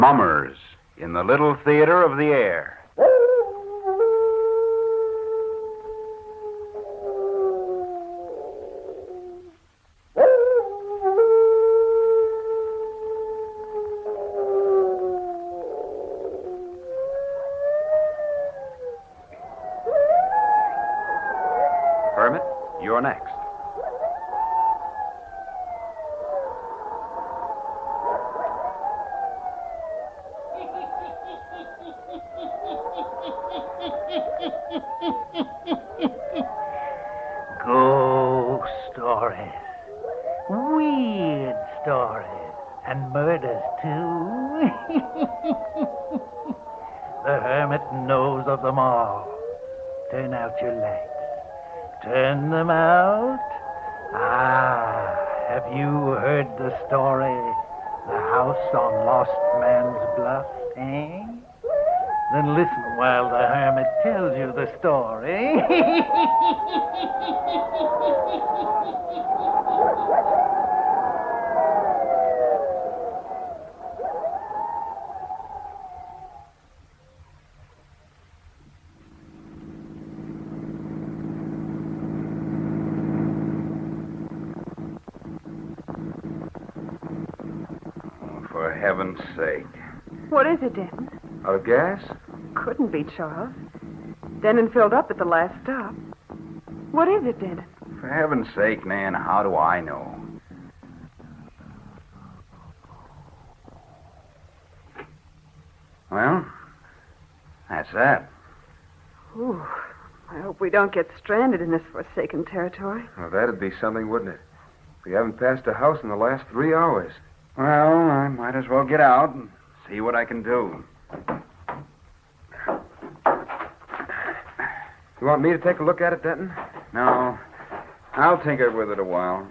Mummers in the Little Theater of the Air. Hermit, you're next. Ghost stories, weird stories, and murders too. The Hermit knows of them all. Turn out your lights. Turn them out. Have you heard the story? The house on Lost Man's Bluff, eh? Then listen while the Hermit tells you the story. For heaven's sake. What is it, Denton? Out of gas? Couldn't be, Charles. Denton filled up at the last stop. What is it, Denton? For heaven's sake, Nan, how do I know? Well, that's that. Ooh, I hope we don't get stranded in this forsaken territory. Well, that'd be something, wouldn't it? We haven't passed a house in the last 3 hours. Well, I might as well get out and see what I can do. You want me to take a look at it, Denton? No, I'll tinker with it a while.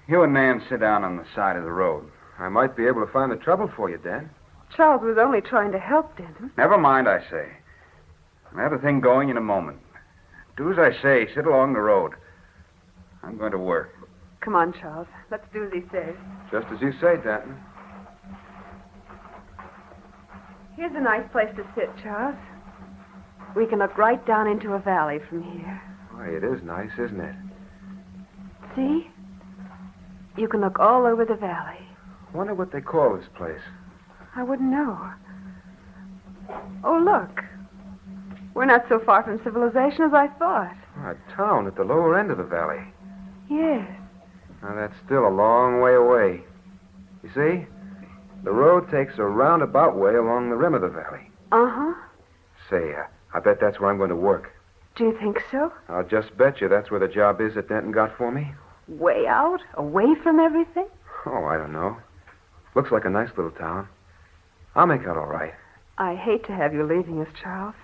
You and Nan sit down on the side of the road. I might be able to find the trouble for you, Dan. Charles was only trying to help Denton. Never mind, I say. I'll have the thing going in a moment. Do as I say. Sit along the road. I'm going to work. Come on, Charles. Let's do as he says. Just as you say, Denton. Here's a nice place to sit, Charles. We can look right down into a valley from here. Why, it is nice, isn't it? See? You can look all over the valley. Wonder what they call this place. I wouldn't know. Oh, look. We're not so far from civilization as I thought. A town at the lower end of the valley. Yes. Now, that's still a long way away. You see? The road takes a roundabout way along the rim of the valley. Uh-huh. Say, I bet that's where I'm going to work. Do you think so? I'll just bet you that's where the job is that Denton got for me. Way out? Away from everything? Oh, I don't know. Looks like a nice little town. I'll make out all right. I hate to have you leaving us, Charles.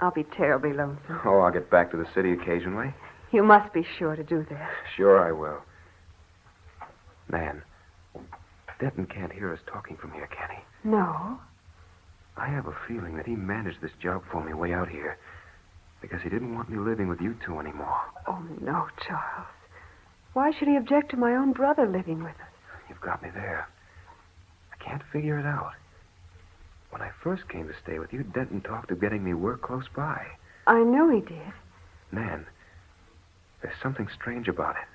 I'll be terribly lonesome. Oh, I'll get back to the city occasionally. You must be sure to do that. Sure I will. Nan, Denton can't hear us talking from here, can he? No. I have a feeling that he managed this job for me way out here because he didn't want me living with you two anymore. Oh, no, Charles. Why should he object to my own brother living with us? You've got me there. I can't figure it out. When I first came to stay with you, Denton talked of getting me work close by. I know he did. Nan, there's something strange about it.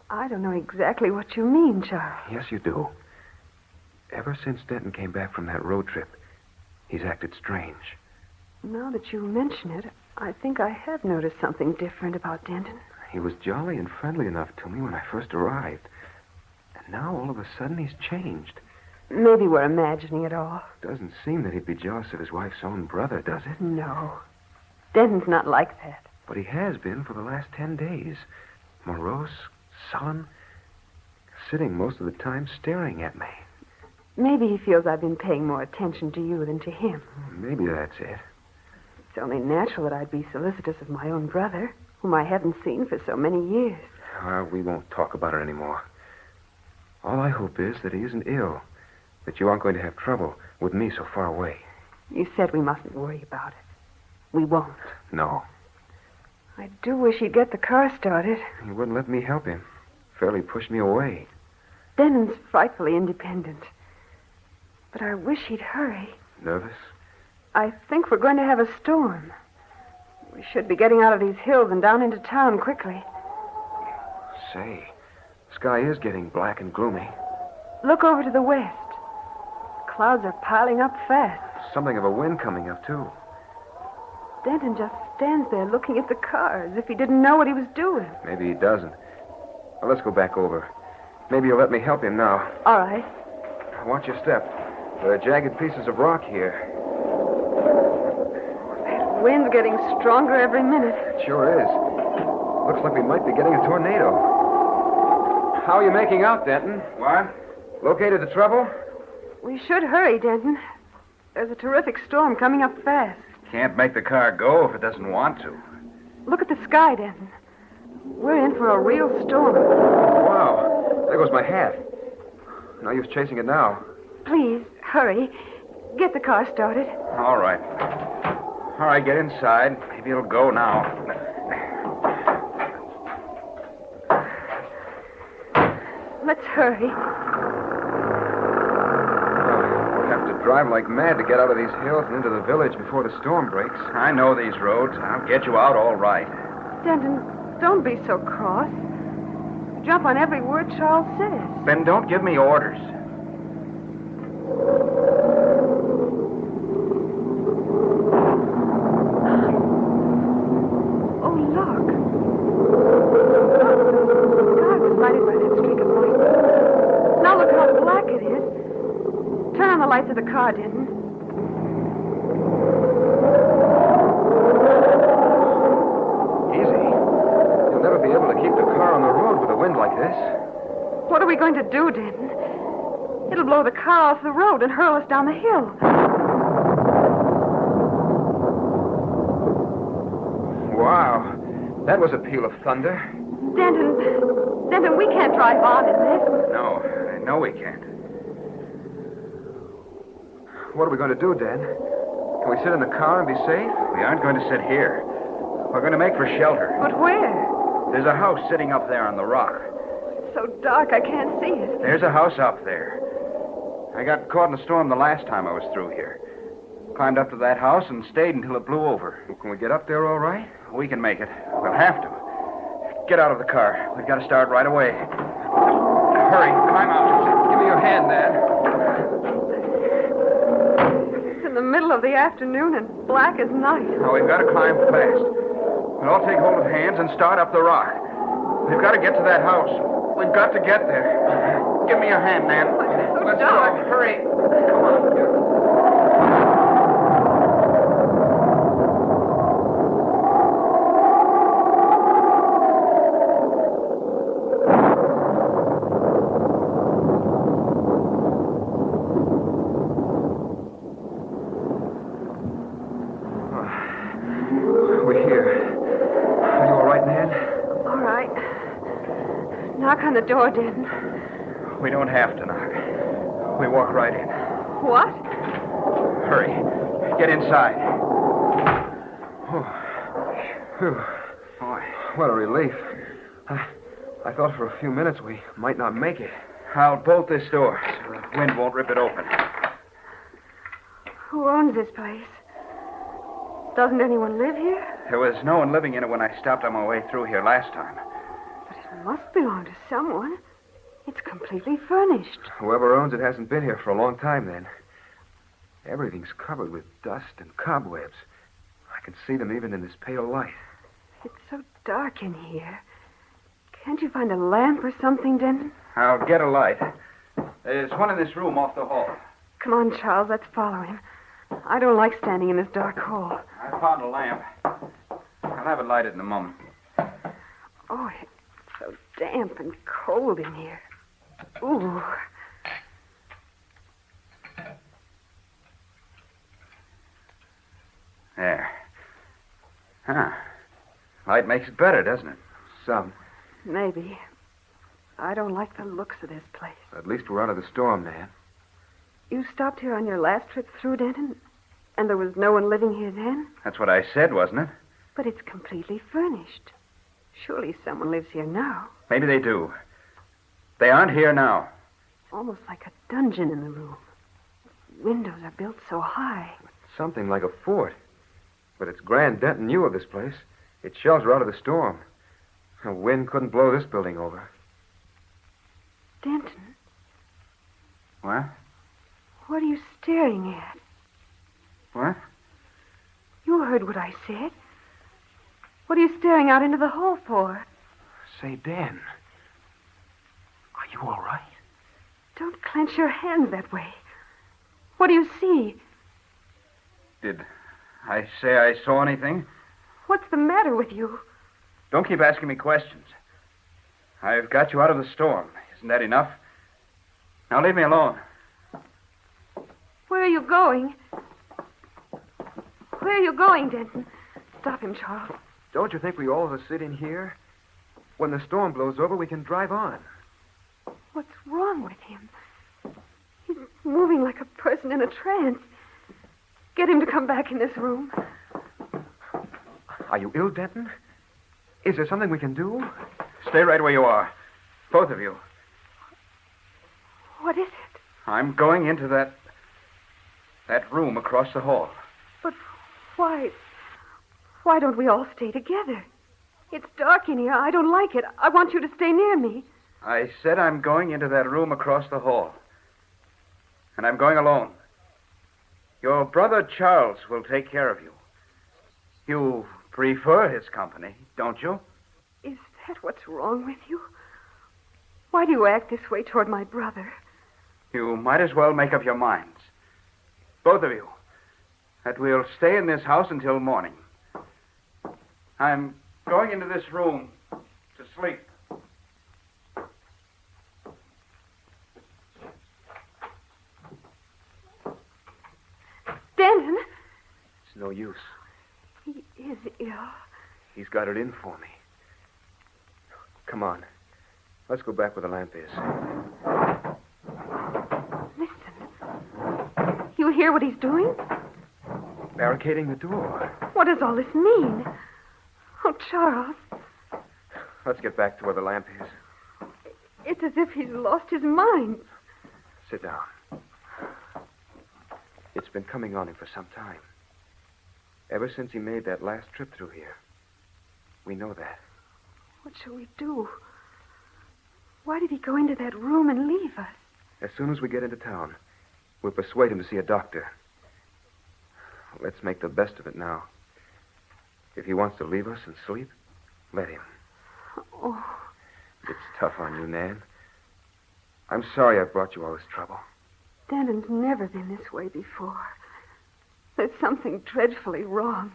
I don't know exactly what you mean, Charles. Yes, you do. Ever since Denton came back from that road trip, he's acted strange. Now that you mention it, I think I have noticed something different about Denton. He was jolly and friendly enough to me when I first arrived. And now, all of a sudden, he's changed. Maybe we're imagining it all. Doesn't seem that he'd be jealous of his wife's own brother, does it? No. Denton's not like that. But he has been for the last 10 days. Morose, sullen, sitting most of the time staring at me. Maybe he feels I've been paying more attention to you than to him. Maybe that's it. It's only natural that I'd be solicitous of my own brother, whom I haven't seen for so many years. We won't talk about it anymore. All I hope is that he isn't ill, that you aren't going to have trouble with me so far away. You said we mustn't worry about it. We won't. No. I do wish he'd get the car started. He wouldn't let me help him. fairly pushed me away. Denton's frightfully independent. But I wish he'd hurry. Nervous? I think we're going to have a storm. We should be getting out of these hills and down into town quickly. Say, the sky is getting black and gloomy. Look over to the west. Clouds are piling up fast. Something of a wind coming up, too. Denton just stands there looking at the car as if he didn't know what he was doing. Maybe he doesn't. Well, let's go back over. Maybe you'll let me help him now. All right. Watch your step. There are jagged pieces of rock here. That wind's getting stronger every minute. It sure is. Looks like we might be getting a tornado. How are you making out, Denton? What? Located the trouble? We should hurry, Denton. There's a terrific storm coming up fast. Can't make the car go if it doesn't want to. Look at the sky, Denton. We're in for a real storm. Wow. There goes my hat. No use chasing it now. Please, hurry. Get the car started. All right. All right, get inside. Maybe it'll go now. Let's hurry. We'll have to drive like mad to get out of these hills and into the village before the storm breaks. I know these roads. I'll get you out all right. Denton, don't be so cross. You jump on every word Charles says. Then don't give me orders. Oh, look. The sky was lighted by that streak of light. Now look how black it is. Turn on the lights of the car, Denton. Easy. You'll never be able to keep the car on the road with a wind like this. What are we going to do, Denton? It'll blow the car off the road and hurl us down the hill. Wow. That was a peal of thunder. Denton, we can't drive on in this. No, I know we can't. What are we going to do, Dan? Can we sit in the car and be safe? We aren't going to sit here. We're going to make for shelter. But where? There's a house sitting up there on the rock. It's so dark I can't see it. There's a house up there. I got caught in a storm the last time I was through here. Climbed up to that house and stayed until it blew over. Well, can we get up there all right? We can make it. We'll have to. Get out of the car. We've got to start right away. Hurry, climb out. Give me your hand, Dan. It's in the middle of the afternoon and black as night. Now, we've got to climb fast. We'll all take hold of hands and start up the rock. We've got to get to that house. We've got to get there. Give me your hand, Nan. So Let's dark. go. Hurry. Come on. We're here. Are you all right, Nan? All right. Knock on the door, Denton. We don't have to knock. We walk right in. What? Hurry. Get inside. Whew. Boy. What a relief. I thought for a few minutes we might not make it. I'll bolt this door so the wind won't rip it open. Who owns this place? Doesn't anyone live here? There was no one living in it when I stopped on my way through here last time. But it must belong to someone. It's completely furnished. Whoever owns it hasn't been here for a long time, then. Everything's covered with dust and cobwebs. I can see them even in this pale light. It's so dark in here. Can't you find a lamp or something, Denton? I'll get a light. There's one in this room off the hall. Come on, Charles. Let's follow him. I don't like standing in this dark hall. I found a lamp. I'll have it lighted in a moment. Oh, it's so damp and cold in here. Ooh. There. Huh. Light makes it better, doesn't it? Some. Maybe. I don't like the looks of this place. At least we're out of the storm, Nan. You stopped here on your last trip through, Denton? And there was no one living here then? That's what I said, wasn't it? But it's completely furnished. Surely someone lives here now. Maybe they do. They aren't here now. Almost like a dungeon in the room. Windows are built so high. Something like a fort. But it's Grand Denton knew of this place. It sheltered out of the storm. A wind couldn't blow this building over. Denton, What? what are you staring at? What? You heard what I said. What are you staring out into the hall for? Say, Dan, are you all right? Don't clench your hands that way. What do you see? Did I say I saw anything? What's the matter with you? Don't keep asking me questions. I've got you out of the storm. Isn't that enough? Now leave me alone. Where are you going? Where are you going, Denton? Stop him, Charles. Don't you think we all ought to sit in here? When the storm blows over, we can drive on. What's wrong with him? He's moving like a person in a trance. Get him to come back in this room. Are you ill, Denton? Is there something we can do? Stay right where you are. Both of you. What is it? I'm going into that room across the hall. But why? Why don't we all stay together? It's dark in here. I don't like it. I want you to stay near me. I said I'm going into that room across the hall. And I'm going alone. Your brother Charles will take care of you. You prefer his company, don't you? Is that what's wrong with you? Why do you act this way toward my brother? You might as well make up your minds. Both of you. That we'll stay in this house until morning. I'm going into this room to sleep. Denton! It's no use. He is ill. He's got it in for me. Come on. Let's go back where the lamp is. Listen. You hear what he's doing? Barricading the door. What does all this mean? Oh, Charles. Let's get back to where the lamp is. It's as if he's lost his mind. Sit down. It's been coming on him for some time. Ever since he made that last trip through here. We know that. What shall we do? Why did he go into that room and leave us? As soon as we get into town, we'll persuade him to see a doctor. Let's make the best of it now. If he wants to leave us and sleep, let him. Oh, It's tough on you, Nan. I'm sorry I brought you all this trouble. Denton's never been this way before. There's something dreadfully wrong.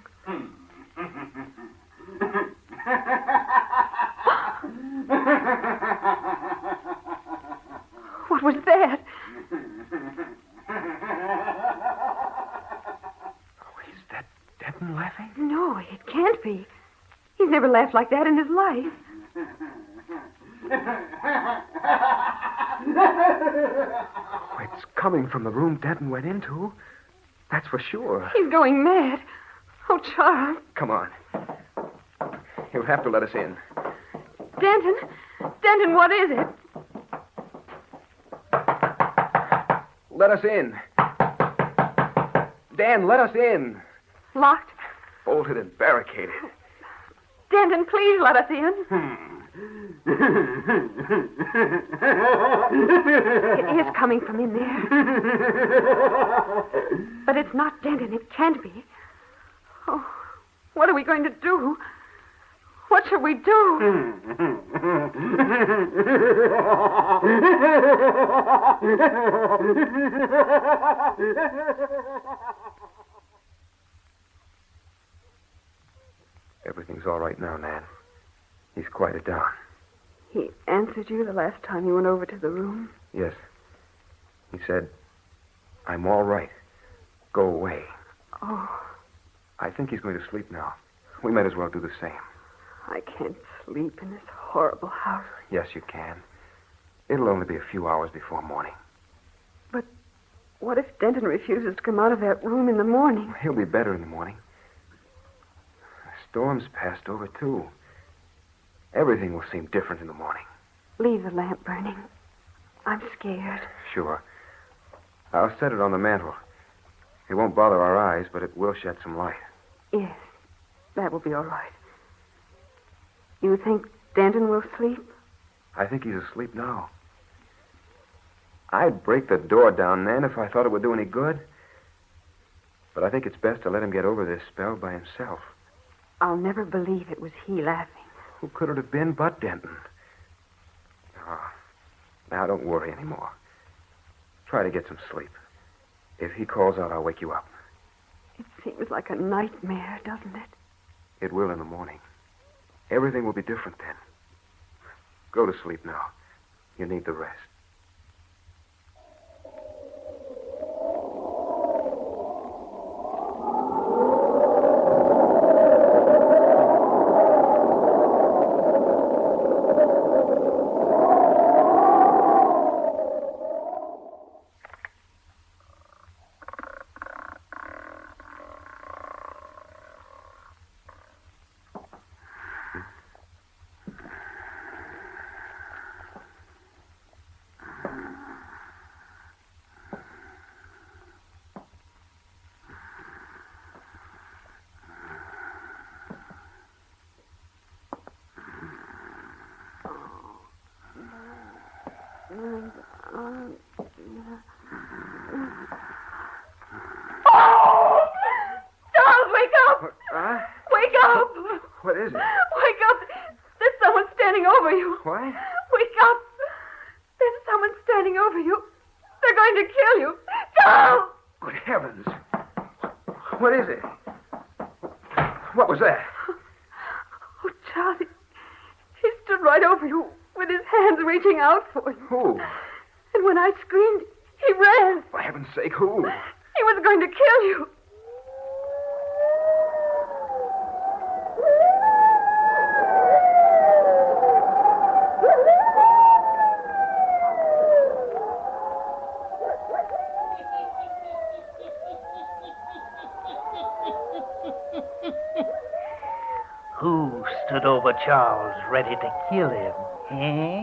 What was that? Oh, is that Denton laughing? No, it can't be. He's never laughed like that in his life. Oh, it's coming from the room Denton went into. That's for sure. He's going mad. Oh, Charles. Come on. You'll have to let us in. Denton. Denton, what is it? Let us in. Dan, let us in. Locked. Bolted and barricaded. Denton, please let us in. It is coming from in there. But it's not Denton. It can't be. Oh, what are we going to do? What shall we do? Everything's all right now, Nan. He's quieted down. He answered you the last time you went over to the room? Yes. He said, I'm all right. Go away. Oh, I think he's going to sleep now. We might as well do the same. I can't sleep in this horrible house. Yes, you can. It'll only be a few hours before morning. But what if Denton refuses to come out of that room in the morning? He'll be better in the morning. The storm's passed over, too. Everything will seem different in the morning. Leave the lamp burning. I'm scared. Sure. I'll set it on the mantel. It won't bother our eyes, but it will shed some light. Yes, that will be all right. You think Denton will sleep? I think he's asleep now. I'd break the door down, Nan, if I thought it would do any good. But I think it's best to let him get over this spell by himself. I'll never believe it was he laughing. Who could it have been but Denton? Oh, now don't worry anymore. Try to get some sleep. If he calls out, I'll wake you up. It seems like a nightmare, doesn't it? It will in the morning. Everything will be different then. Go to sleep now. You need the rest. Oh! Charles, wake up! Huh? Wake up! What is it? Wake up! There's someone standing over you. What? Wake up! There's someone standing over you. They're going to kill you. Charles! Good heavens. What is it? What was that? Oh, Charlie. He stood right over you with his hands reaching out for you. Who? And when I screamed, he ran. For heaven's sake, who? He was going to kill you. Who stood over Charles ready to kill him, eh?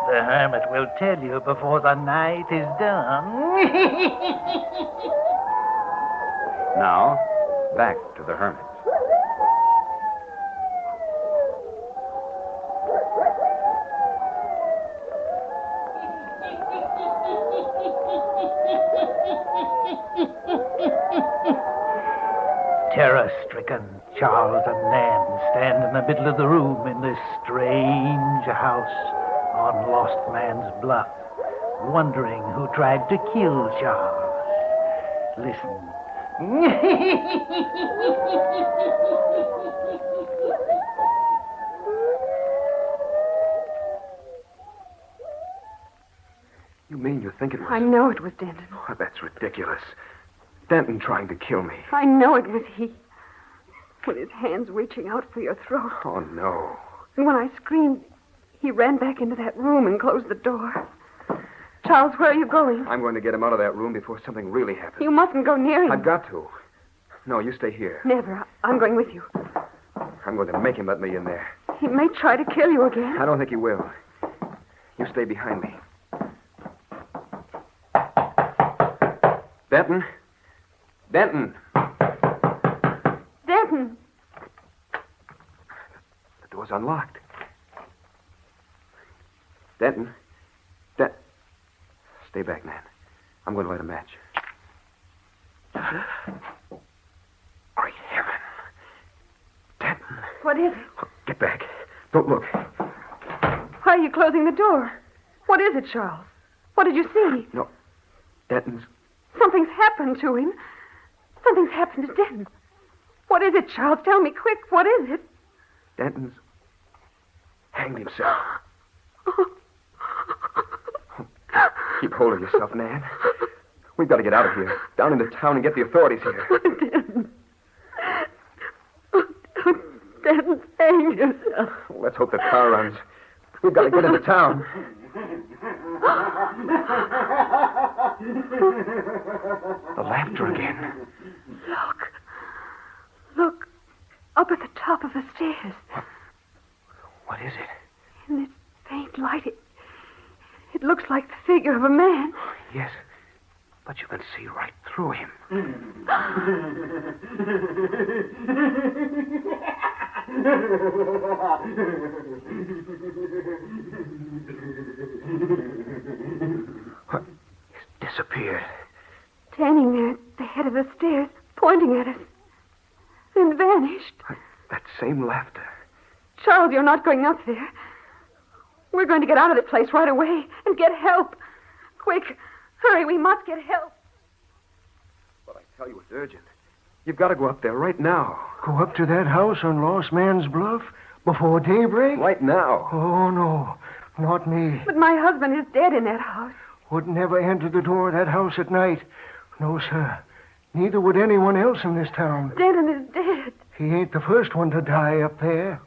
The hermit will tell you before the night is done. Now, back to the hermit. Terror-stricken, Charles and Nan stand in the middle of the room in this strange house on Lost Man's Bluff, wondering who tried to kill Charles. Listen. You mean you think it was... I know it was Denton. Oh, that's ridiculous. Denton trying to kill me. I know it was he. With his hands reaching out for your throat. Oh, no. And when I screamed, he ran back into that room and closed the door. Charles, where are you going? I'm going to get him out of that room before something really happens. You mustn't go near him. I've got to. No, you stay here. Never. I'm going with you. I'm going to make him let me in there. He may try to kill you again. I don't think he will. You stay behind me. Denton? Denton! Denton! The door's unlocked. Denton? Stay back, Nan. I'm going to light a match. Great heaven. Denton. What is it? Get back. Don't look. Why are you closing the door? What is it, Charles? What did you see? No. Denton's... Something's happened to him. Something's happened to Denton. What is it, Charles? Tell me quick. What is it? Denton's... hanged himself. Keep hold of yourself, Nan. We've got to get out of here. Down into town and get the authorities here. Denton. Denton, hang yourself. Let's hope the car runs. We've got to get into town. The laughter again. Look. Up at the top of the stairs. What is it? In this faint light, It looks like the figure of a man. Yes, but you can see right through him. What? He's disappeared. Standing there at the head of the stairs, pointing at us. Then vanished. That same laughter. Charles, you're not going up there. We're going to get out of the place right away and get help. Quick, hurry, we must get help. But I tell you, it's urgent. You've got to go up there right now. Go up to that house on Lost Man's Bluff before daybreak? Right now. Oh, no. Not me. But my husband is dead in that house. Would never enter the door of that house at night. No, sir. Neither would anyone else in this town. Denton is dead. He ain't the first one to die up there.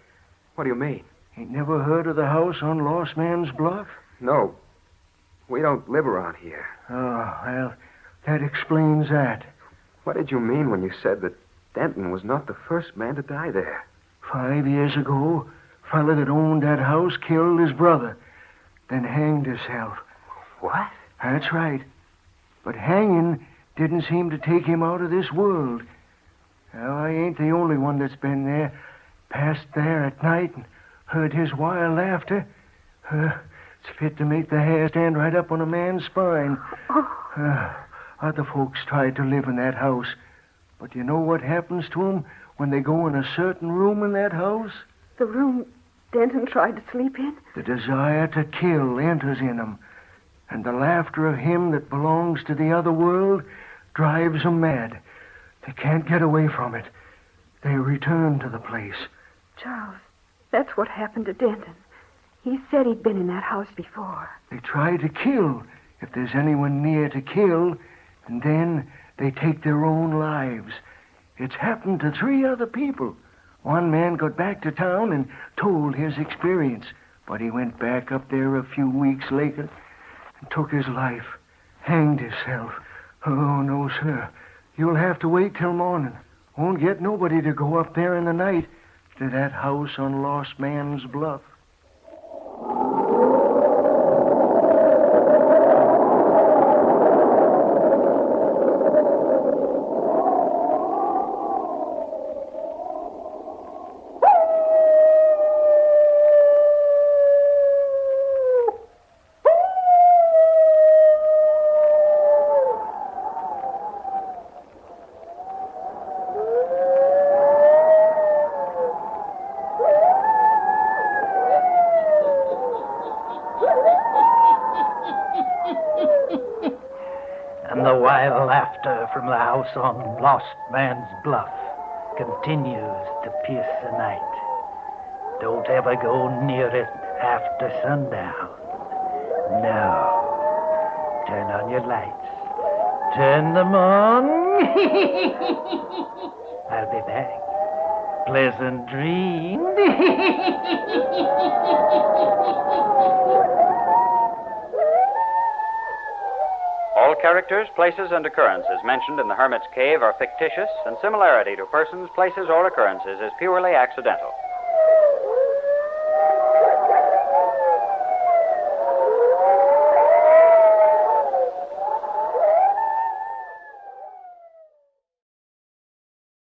What do you mean? Ain't never heard of the house on Lost Man's Bluff? No. We don't live around here. Oh, well, that explains that. What did you mean when you said that Denton was not the first man to die there? 5 years ago, fella that owned that house killed his brother, then hanged himself. What? That's right. But hanging didn't seem to take him out of this world. Now, I ain't the only one that's been there, passed there at night and heard his wild laughter. It's fit to make the hair stand right up on a man's spine. Other folks tried to live in that house. But you know what happens to 'em when they go in a certain room in that house? The room Denton tried to sleep in? The desire to kill enters in 'em. And the laughter of him that belongs to the other world drives 'em mad. They can't get away from it. They return to the place. Charles, that's what happened to Denton. He said he'd been in that house before. They try to kill if there's anyone near to kill, and then they take their own lives. It's happened to 3 other people. One man got back to town and told his experience, but he went back up there a few weeks later and took his life, hanged himself. Oh, no, sir. You'll have to wait till morning. Won't get nobody to go up there in the night to that house on Lost Man's Bluff. And the wild laughter from the house on Lost Man's Bluff continues to pierce the night. Don't ever go near it after sundown. No. Turn on your lights. Turn them on. I'll be back. Pleasant dreams. All characters, places, and occurrences mentioned in the Hermit's Cave are fictitious, and similarity to persons, places, or occurrences is purely accidental.